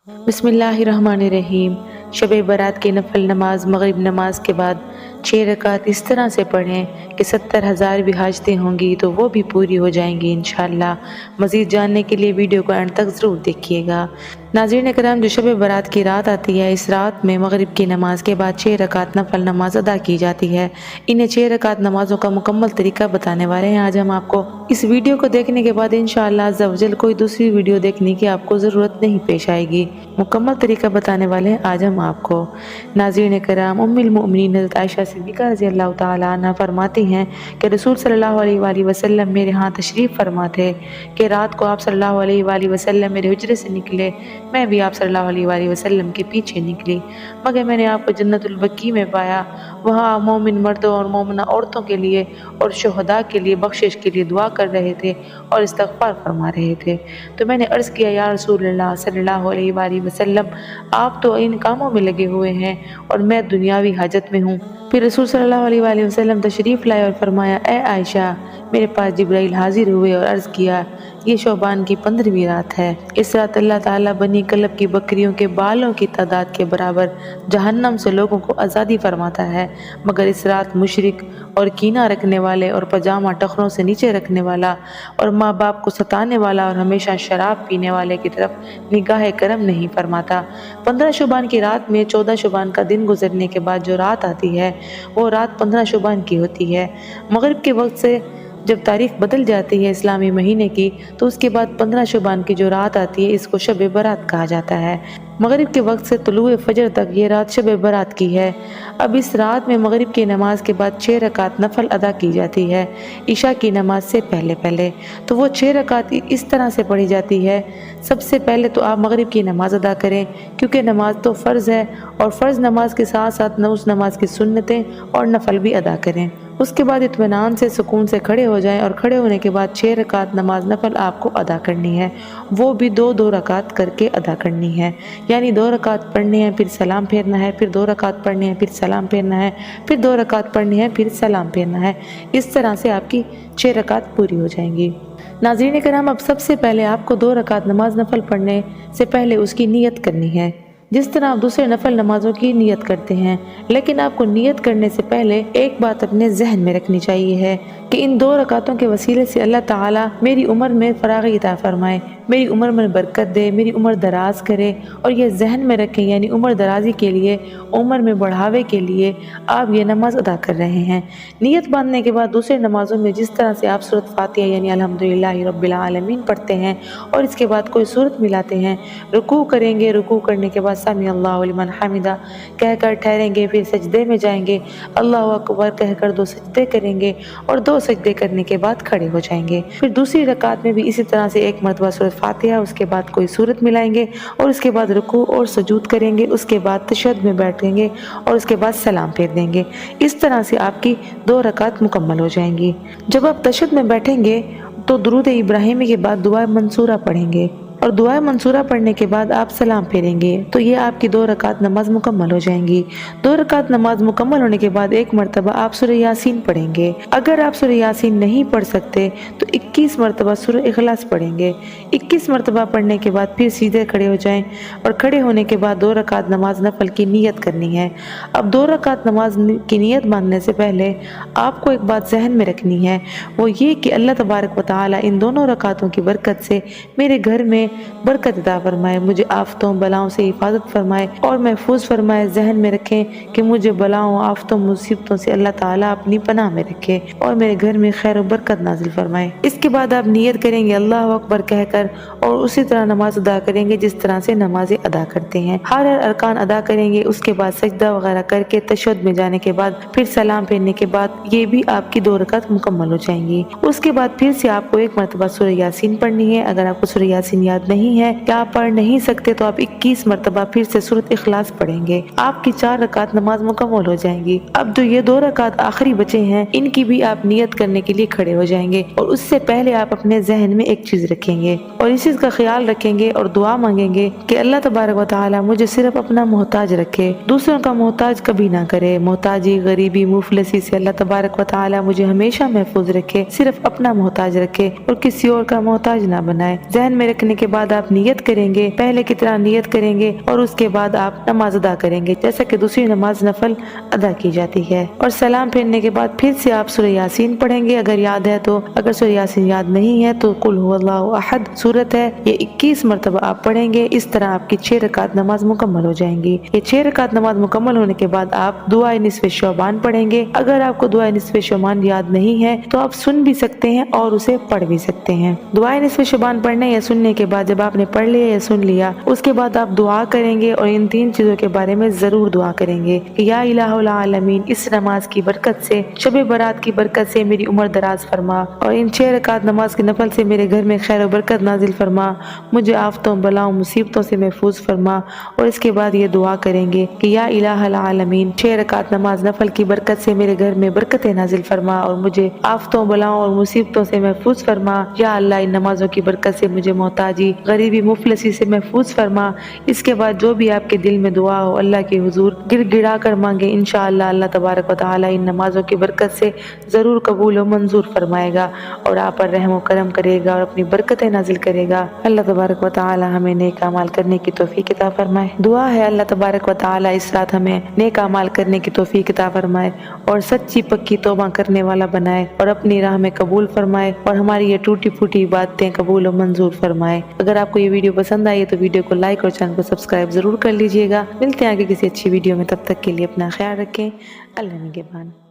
बिस्मिल्लाहिर्रहमानिर्रहीम। शब बारात की नफल नमाज मगरिब नमाज के बाद 6 रकात इस तरह से पढ़ें कि 70,000 भी हाजतें होंगी तो वो भी पूरी हो जाएंगी इंशाअल्लाह। मज़ीद जानने के लिए वीडियो को एंड तक ज़रूर देखिएगा। नाज़रीन करम, जो शब बारात की रात आती है, इस रात में मगरिब की नमाज के बाद 6 रकात नफल नमाज अदा की जाती है। इन्हें 6 रकात नमाजों का मुकम्मल तरीका बताने वाले हैं आज हम आपको। इस वीडियो को देखने के बाद इंशाअल्लाह अज़्ज़ा वजल कोई दूसरी वीडियो देखने की आपको ज़रूरत नहीं पेश आएगी। मुकम्मल तरीका बताने वाले हैं आज हम आपको। नाज़रीन करम, उम्मुल मोमिनीन हज़रत आयशा सिद्दीक़ा रज़ियल्लाहु ताला अन्हा फरमाती हैं कि रसूल सल्लल्लाहु अलैहि वसल्लम मेरे यहाँ तशरीफ़ फरमा थे कि रात को आप सल्लल्लाहु अलैहि वसल्लम मेरे हुजरे से निकले, मैं भी आप सल्लल्लाहु अलैहि वसल्लम के पीछे निकली, मगर मैंने आपको जन्नतुल बकी में पाया। वहाँ आप मोमिन मर्दों और मोमिना औरतों के लिए और शुहदा के लिए बख्शिश के लिए दुआ कर रहे थे और इस्तग़फ़ार फरमा रहे थे। तो मैंने अर्ज़ किया, या रसूलल्लाह सल्लल्लाहु अलैहि वसल्लम, आप तो इन कामों में लगे हुए हैं और मैं दुनियावी हाजत में हूँ। फिर रसूल सल्लल्लाहु अलैहि वसल्लम तशरीफ़ लाए और फरमाया, ए आयशा, मेरे पास जिब्राइल हाजिर हुए और अर्ज़ किया, ये शोबान की 15वीं रात है। इस रात अल्लाह ताला बनी कलब की बकरियों के बालों की तादाद के बराबर जहन्नम से लोगों को आज़ादी फरमाता है, मगर इस रात मुशरिक और कीना रखने वाले और पजामा टखनों से नीचे रखने वाला और माँ बाप को सताने वाला और हमेशा शराब पीने वाले की तरफ निगाह करम नहीं फरमाता। 15 शुबान की रात में 14 शुबान का दिन गुजरने के बाद जो रात आती है वो रात 15 शुबान की होती है। मगरिब के वक्त से जब तारीख बदल जाती है इस्लामी महीने की, तो उसके बाद 15 शुबान की जो रात आती है इसको शब बारात कहा जाता है। मगरिब के वक्त से तुलुए फजर तक ये रात शब बारात की है। अब इस रात में मगरिब की नमाज के बाद 6 रकात नफल अदा की जाती है ईशा की नमाज से पहले पहले। तो वो 6 रकात इस तरह से पढ़ी जाती है। सबसे पहले तो आप मगरिब की नमाज अदा करें, क्योंकि नमाज तो फ़र्ज़ है, और फ़र्ज़ नमाज के साथ साथ उस नमाज की सुन्नतें और नफल भी अदा करें। उसके बाद इत्मीनान से सुकून से खड़े हो जाएं और खड़े होने के बाद 6 रकात नमाज नफल आपको अदा करनी है। वो भी 2-2 रकात करके अदा करनी है, यानी 2 रकात पढ़नी है, फिर सलाम फेरना है, फिर 2 रकात पढ़नी है, फिर सलाम फेरना है, फिर 2 रकात पढ़नी है, फिर सलाम फेरना है। इस तरह से आपकी 6 रकात पूरी हो जाएंगी। नाज़रीन करम, अब सबसे पहले आपको 2 रकात नमाज नफल पढ़ने से पहले उसकी नीयत करनी है, जिस तरह आप दूसरे नफल नमाजों की नियत करते हैं। लेकिन आपको नियत करने से पहले एक बात अपने जहन में रखनी चाहिए है कि इन 2 रकातों के वसीले से अल्लाह ताला मेरी उम्र में फरागी अता फरमाए, मेरी उम्र में बरकत दे, मेरी उम्र दराज करे। और ये जहन में रखें, यानी उम्र दराजी के लिए, उम्र में बढ़ावे के लिए आप ये नमाज अदा कर रहे हैं। नियत बांधने के बाद दूसरे नमाजों में जिस तरह से आप सूरत फातिहा यानी अल्हम्दुलिल्लाहि रब्बिल आलमीन पढ़ते हैं और इसके बाद कोई सूरत मिलाते हैं, रुकू करेंगे, रुकू करने के बाद समी अल्लाहु लिमन हमिदा कहकर ठहरेंगे, फिर सजदे में जाएंगे, अल्लाहु अकबर कहकर 2 सजदे करेंगे और 2 सजदे करने के बाद खड़े हो जाएंगे। फिर दूसरी रकात में भी इसी तरह से एक मरतबा सूरत फातिहा, उसके बाद कोई सूरत मिलाएंगे और उसके बाद रुकू और सजूद करेंगे, उसके बाद तशहद में बैठेंगे और उसके बाद सलाम फेर देंगे। इस तरह से आपकी 2 रकात मुकम्मल हो जाएंगी। जब आप तशहद में बैठेंगे तो दुरूद इब्राहिमी के बाद दुआ मंसूरा पढ़ेंगे और दुआ मंसूरा पढ़ने के बाद आप सलाम फेरेंगे। तो ये आपकी 2 रकात नमाज मुकम्मल हो जाएंगी। 2 रकात नमाज मुकम्मल होने के बाद एक मरतबा आप सूरह यासीन पढ़ेंगे। अगर आप सूरह यासीन नहीं पढ़ सकते तो 21 मरतबा सूरह इखलास पढ़ेंगे। 21 मरतबा पढ़ने के बाद फिर सीधे खड़े हो जाएं और खड़े होने के बाद 2 रकात नमाज नफल की नीयत करनी है। अब 2 रकात नमाज की नीयत बांधने से पहले आपको एक बात जहन में रखनी है, वो ये कि अल्लाह तबारक व तआला इन दोनों रकातों की बरकत से मेरे घर में बरकत अता फरमाए, मुझे आफतों बलाओं से हिफाजत फरमाए और महफूज फरमाए। जहन में रखें कि मुझे बलाओं, आफतों, मुसीबतों से अल्लाह ताला अपनी पनाह में रखे और मेरे घर में खैर और बरकत नाजिल फरमाए। इसके बाद आप नियत करेंगे अल्लाह अकबर कहकर और उसी तरह नमाज अदा करेंगे जिस तरह से नमाजें अदा करते हैं। हर अरकान अदा करेंगे, उसके बाद सजदा वगैरह करके तशहद में जाने के बाद फिर सलाम फेरने के बाद ये भी आपकी 2 रकात मुकम्मल हो जाएंगी। उसके बाद फिर से आपको एक मरतबा सूरह यासीन पढ़नी है। अगर आपको सूरह यासीन याद नहीं है या आप पढ़ नहीं सकते तो आप 21 मरतबा फिर से सूरत इखलास पढ़ेंगे। आपकी 4 रकात नमाज मुकम्मल हो जाएंगी। अब जो ये 2 रकात आखिरी बचे हैं इनकी भी आप नियत करने के लिए खड़े हो जाएंगे और उससे पहले आप अपने जहन में एक चीज रखेंगे और इस चीज का ख्याल रखेंगे और दुआ मांगेंगे कि अल्लाह तबारक व तआला मुझे सिर्फ अपना मोहताज रखे, दूसरों का मोहताज कभी ना करे। मोहताजी, गरीबी, मुफलसी से अल्लाह तबारक व तआला मुझे हमेशा महफूज रखे, सिर्फ अपना मोहताज रखे और किसी और का मोहताज ना बनाए। जहन में रखने کے بعد آپ نیت کریں گے، پہلے کی طرح نیت کریں گے اور اس کے بعد آپ نماز ادا کریں گے جیسا کہ دوسری نماز نفل ادا کی جاتی ہے۔ اور سلام پھیرنے کے بعد پھر سے آپ سورہ یاسین پڑھیں گے اگر یاد ہے تو، اگر سورہ یاسین یاد نہیں ہے تو قل هو اللہ احد سورت ہے، یہ 21 مرتبہ آپ پڑھیں گے۔ اس طرح آپ کی 6 رکعت نماز مکمل ہو جائیں گی۔ یہ 6 رکعت نماز مکمل ہونے کے بعد آپ دعائے نصف شعبان پڑھیں گے۔ اگر آپ کو دعائے نصف شعبان یاد نہیں ہے تو آپ سن بھی سکتے ہیں اور اسے پڑھ بھی سکتے ہیں۔ دعائے نصف شعبان پڑھنے یا سننے کے بعد جب آپ نے پڑھ لیا یا سن لیا، اس کے بعد آپ دعا کریں گے اور ان 3 چیزوں کے بارے میں ضرور دعا کریں گے کہ یا الہ العالمین اس نماز کی برکت سے، شب برات کی برکت سے میری عمر دراز فرما اور ان 6 رکعت نماز کے نفل سے میرے گھر میں خیر و برکت نازل فرما، مجھے آفتوں بلاؤں مصیبتوں سے محفوظ فرما۔ اور اس کے بعد یہ دعا کریں گے کہ یا الہ العالمین 6 رکعت نماز نفل کی برکت سے میرے گھر میں برکتیں نازل فرما اور مجھے آفتوں بلاؤں اور مصیبتوں سے محفوظ فرما۔ یا اللہ ان نمازوں کی برکت سے مجھے محتاجی، غریبی، مفلسی سے محفوظ فرما۔ اس کے بعد جو بھی آپ کے دل میں دعا ہو اللہ کے حضور گر گڑا کر مانگے، انشاءاللہ اللہ تبارک و تعالی ان نمازوں کی برکت سے ضرور قبول و منظور فرمائے گا اور آپ پر رحم و کرم کرے گا اور اپنی برکتیں نازل کرے گا۔ اللہ تبارک و تعالی ہمیں نیک اعمال کرنے کی توفیق عطا فرمائے۔ دعا ہے اللہ تبارک و تعالی اس رات ہمیں نیک اعمال کرنے کی توفیق عطا فرمائے اور سچی پکی توبہ کرنے والا بنائے اور اپنی راہ میں قبول فرمائے اور ہماری یہ ٹوٹی پھوٹی باتیں قبول و منظور فرمائے۔ اگر آپ کو یہ ویڈیو پسند آئی ہے تو ویڈیو کو لائک اور چینل کو سبسکرائب ضرور کر لیجئے گا۔ ملتے ہیں آگے کسی اچھی ویڈیو میں، تب تک کے لیے اپنا خیال رکھیں۔ اللہ نگہبان۔